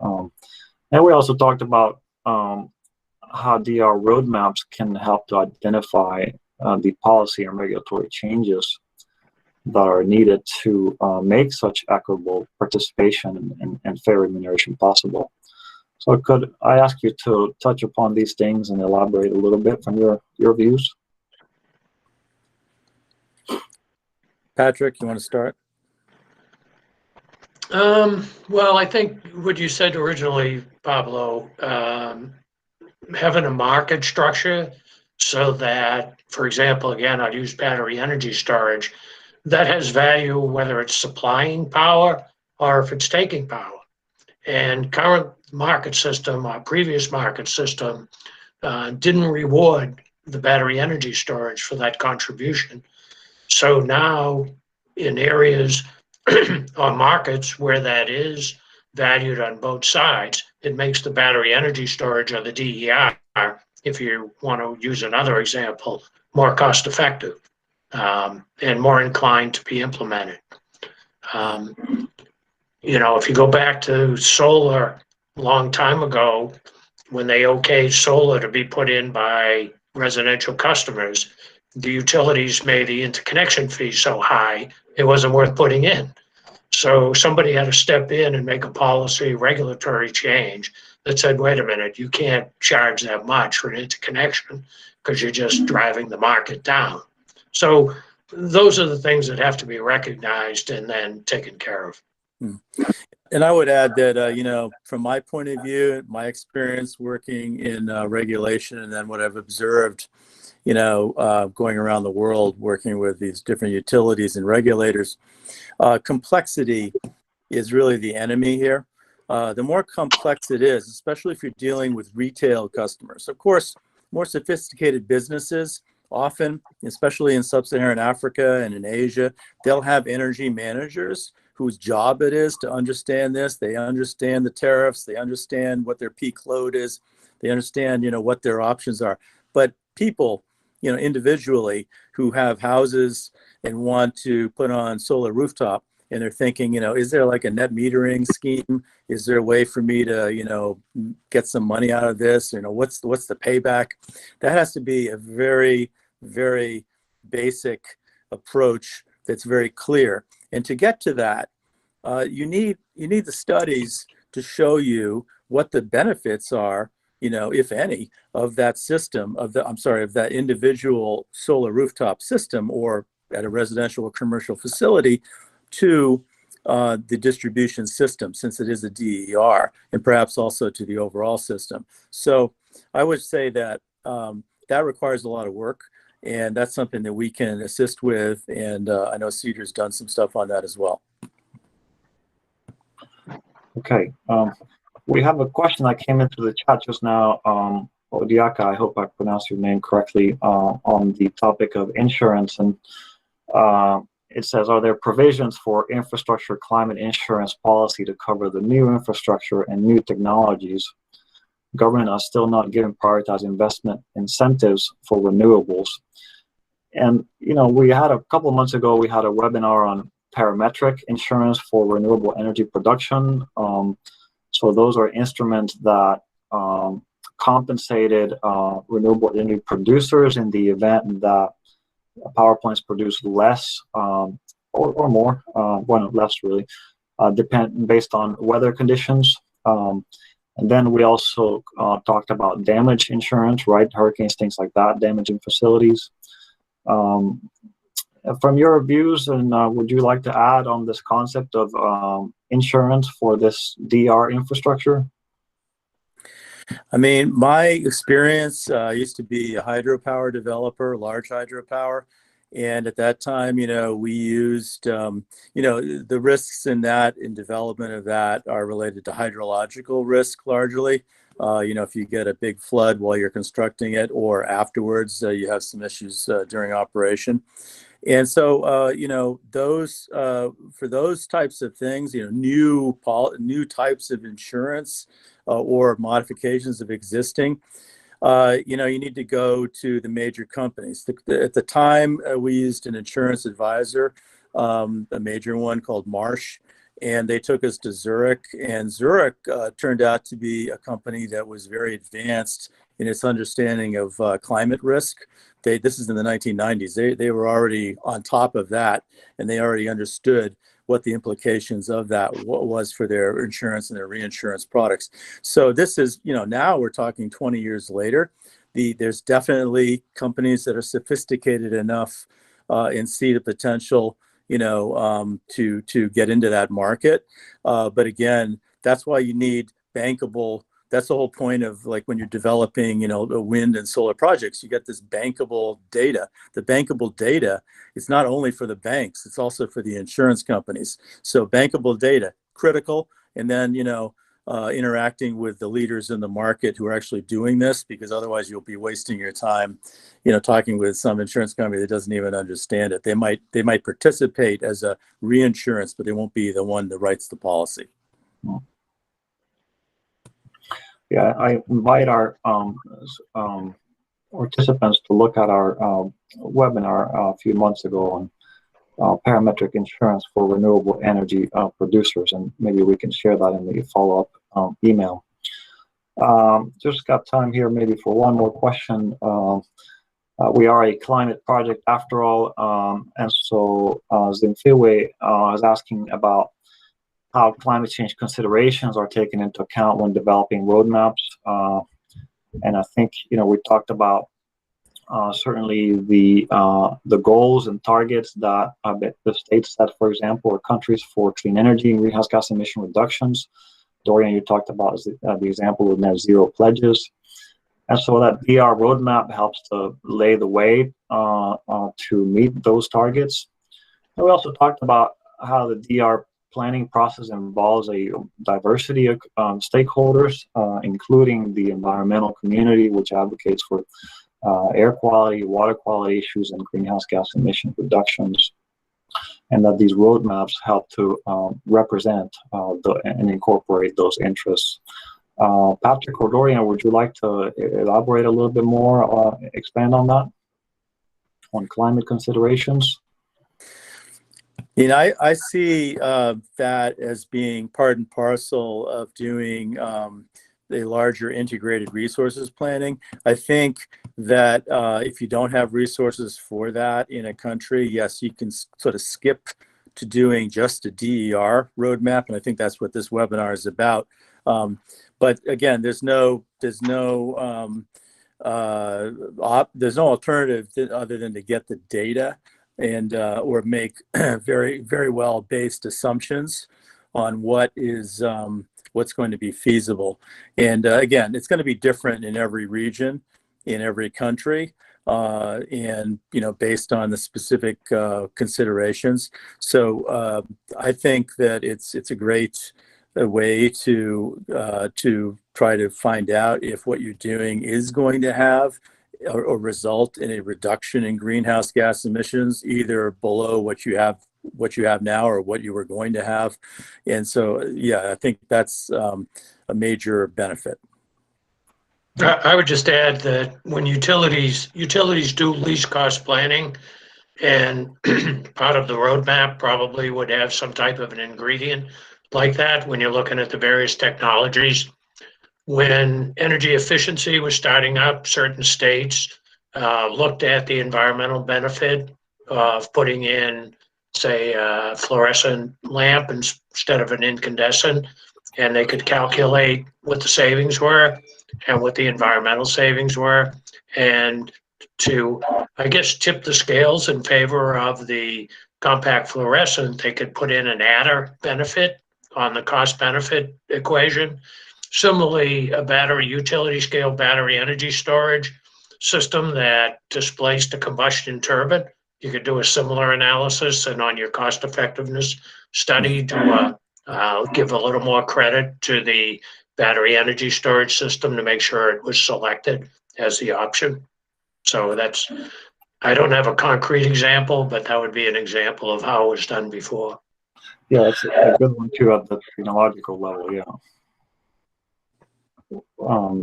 And we also talked about how DER roadmaps can help to identify the policy and regulatory changes that are needed to make such equitable participation and fair remuneration possible. So could I ask you to touch upon these things and elaborate a little bit from your views? Patrick, you want to start? Well, I think what you said originally, Pablo, having a market structure so that, for example, again, I'll use battery energy storage, that has value whether it's supplying power or if it's taking power. And current market system, our previous market system, didn't reward the battery energy storage for that contribution. So now in areas or markets where that is valued on both sides, it makes the battery energy storage or the DER, if you want to use another example, more cost effective and more inclined to be implemented. If you go back to solar a long time ago, when they okayed solar to be put in by residential customers, the utilities made the interconnection fee so high, it wasn't worth putting in. So somebody had to step in and make a policy regulatory change that said, wait a minute, you can't charge that much for an interconnection because you're just driving the market down. So those are the things that have to be recognized and then taken care of. And I would add that, from my point of view, my experience working in regulation and then what I've observed, going around the world, working with these different utilities and regulators, complexity is really the enemy here. The more complex it is, especially if you're dealing with retail customers. Of course, more sophisticated businesses, often, especially in sub-Saharan Africa and in Asia, they'll have energy managers whose job it is to understand this. They understand the tariffs. They understand what their peak load is. They understand, what their options are. But people, individually who have houses and want to put on solar rooftop, and they're thinking, is there like a net metering scheme? Is there a way for me to, get some money out of this? What's the payback? That has to be a very, very basic approach that's very clear. And to get to that, you need the studies to show you what the benefits are, if any, of that system, of that individual solar rooftop system, or at a residential or commercial facility, to the distribution system, since it is a DER, and perhaps also to the overall system. So I would say that that requires a lot of work, and that's something that we can assist with, and I know CEADIR's done some stuff on that as well. Okay. We have a question that came into the chat just now. Odiaka, I hope I pronounced your name correctly, on the topic of insurance. And it says, are there provisions for infrastructure climate insurance policy to cover the new infrastructure and new technologies? Government are still not giving prioritized investment incentives for renewables. And, we had a couple of months ago, we had a webinar on parametric insurance for renewable energy production. So those are instruments that compensated renewable energy producers in the event that power plants produce less or more, well, less really, based on weather conditions. And then we also talked about damage insurance, right? Hurricanes, things like that, damaging facilities. From your views, and would you like to add on this concept of insurance for this DR infrastructure? I mean, my experience, I used to be a hydropower developer, large hydropower. And at that time, we used, the risks in development of that are related to hydrological risk largely. If you get a big flood while you're constructing it, or afterwards, you have some issues during operation. And so, for those types of things, new types of insurance or modifications of existing, you need to go to the major companies. At the time, we used an insurance advisor, a major one called Marsh, and they took us to Zurich. And Zurich turned out to be a company that was very advanced in its understanding of climate risk. This is in the 1990s. They were already on top of that, and they already understood what the implications of that was for their insurance and their reinsurance products. So this is, now we're talking 20 years later. There's definitely companies that are sophisticated enough and see the potential, to get into that market. But again, that's why you need bankable. That's the whole point of, like, when you're developing, the wind and solar projects, you get this bankable data. The bankable data is not only for the banks, it's also for the insurance companies. So bankable data, critical. And then, interacting with the leaders in the market who are actually doing this, because otherwise you'll be wasting your time, talking with some insurance company that doesn't even understand it. They might participate as a reinsurance, but they won't be the one that writes the policy. Yeah, I invite our participants to look at our webinar a few months ago on parametric insurance for renewable energy producers, and maybe we can share that in the follow-up email. Just got time here maybe for one more question. We are a climate project after all, and so Zimfiwe is asking about how climate change considerations are taken into account when developing roadmaps. And I think, we talked about certainly the goals and targets that the states set, for example, or countries for clean energy and greenhouse gas emission reductions. Dorian, you talked about the example of net zero pledges. And so that DR roadmap helps to lay the way to meet those targets. And we also talked about how the DR planning process involves a diversity of stakeholders, including the environmental community, which advocates for air quality, water quality issues, and greenhouse gas emission reductions, and that these roadmaps help to represent and incorporate those interests. Patrick or Dorian, would you like to elaborate a little bit more, expand on that, on climate considerations? You know, I see that as being part and parcel of doing the larger integrated resources planning. I think that if you don't have resources for that in a country, yes, you can sort of skip to doing just a DER roadmap, and I think that's what this webinar is about. But again, there's no alternative other than to get the data and or make very well based assumptions on what is what's going to be feasible. And again, it's going to be different in every region, in every country, and based on the specific considerations. So I think that it's a great way to try to find out if what you're doing is going to have or result in a reduction in greenhouse gas emissions, either below what you have now or what you were going to have. And so, yeah, I think that's a major benefit. I would just add that when utilities do least cost planning, and part of the roadmap probably would have some type of an ingredient like that when you're looking at the various technologies. When energy efficiency was starting up, certain states looked at the environmental benefit of putting in, say, a fluorescent lamp instead of an incandescent, and they could calculate what the savings were and what the environmental savings were, and to, I guess, tip the scales in favor of the compact fluorescent, they could put in an adder benefit on the cost benefit equation. Similarly, a battery utility scale battery energy storage system that displaced a combustion turbine, you could do a similar analysis, and on your cost effectiveness study to give a little more credit to the battery energy storage system to make sure it was selected as the option. So that's, I don't have a concrete example, but that would be an example of how it was done before. Yeah, that's a good one too at the technological level. Yeah.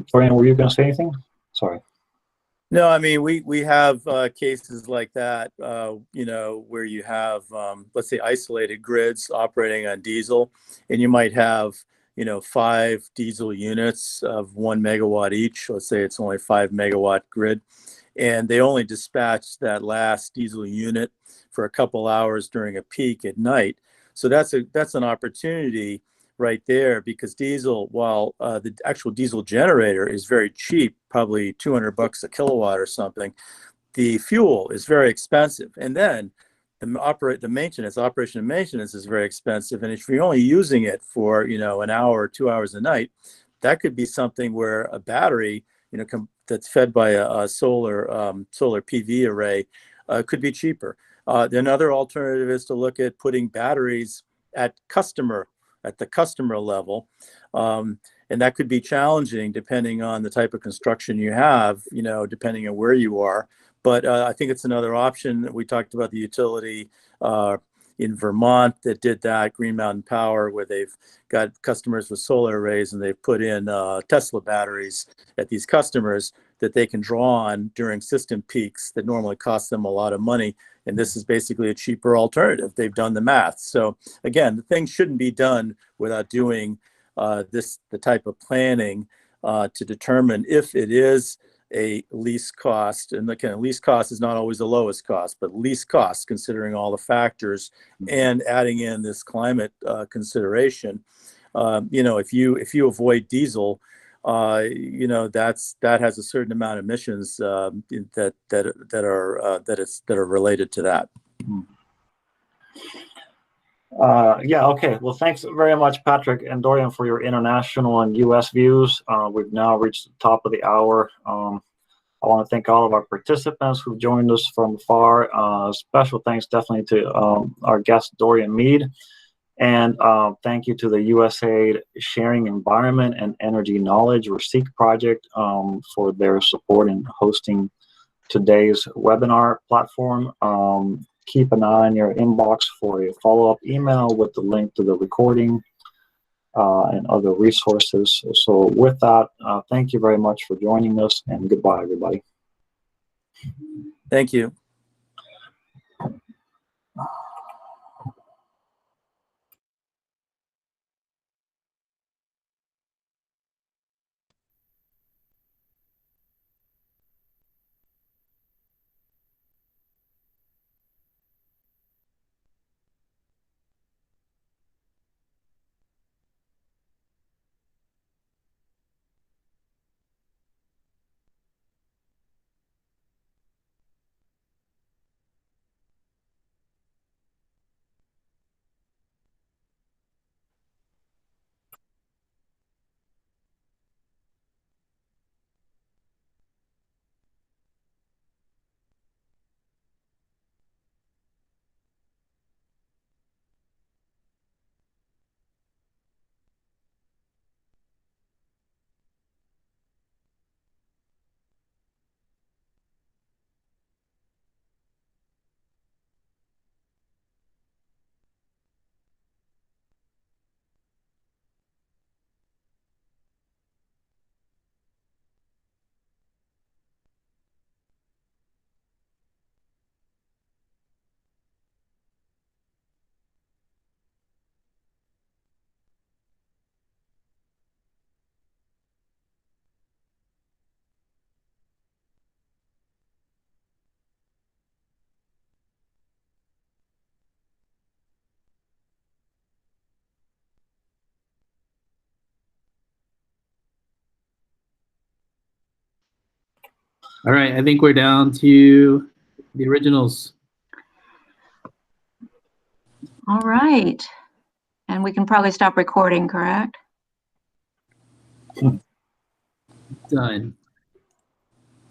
Florian, were you going to say anything? Sorry. No, I mean, we have cases like that, where you have, let's say, isolated grids operating on diesel, and you might have, 5 diesel units of 1 megawatt each. Let's say it's only 5 megawatt grid, and they only dispatch that last diesel unit for a couple hours during a peak at night. So that's an opportunity right there, because diesel, while the actual diesel generator is very cheap, probably $200 a kilowatt or something, the fuel is very expensive, and then the operation and maintenance is very expensive. And if you're only using it for an hour or 2 hours a night, that could be something where a battery that's fed by a solar PV array could be cheaper. Another alternative is to look at putting batteries at the customer level. And that could be challenging depending on the type of construction you have, depending on where you are. But I think it's another option. We talked about the utility in Vermont that did that, Green Mountain Power, where they've got customers with solar arrays and they've put in Tesla batteries at these customers that they can draw on during system peaks that normally cost them a lot of money. And this is basically a cheaper alternative. They've done the math. So again, the thing shouldn't be done without doing the type of planning to determine if it is a least cost. And again, least cost is not always the lowest cost, but least cost considering all the factors and adding in this climate consideration. If you avoid diesel, that has a certain amount of emissions that are related to that. Yeah, okay. Well, thanks very much, Patrick and Dorian, for your international and U.S. views. We've now reached the top of the hour. I want to thank all of our participants who joined us from far. Special thanks definitely to our guest, Dorian Mead. And thank you to the USAID Sharing Environment and Energy Knowledge, or SEEK project, for their support in hosting today's webinar platform. Keep an eye on your inbox for a follow-up email with the link to the recording and other resources. So with that, thank you very much for joining us, and goodbye, everybody. Thank you. All right, I think we're down to the originals. All right. And we can probably stop recording, correct? Done.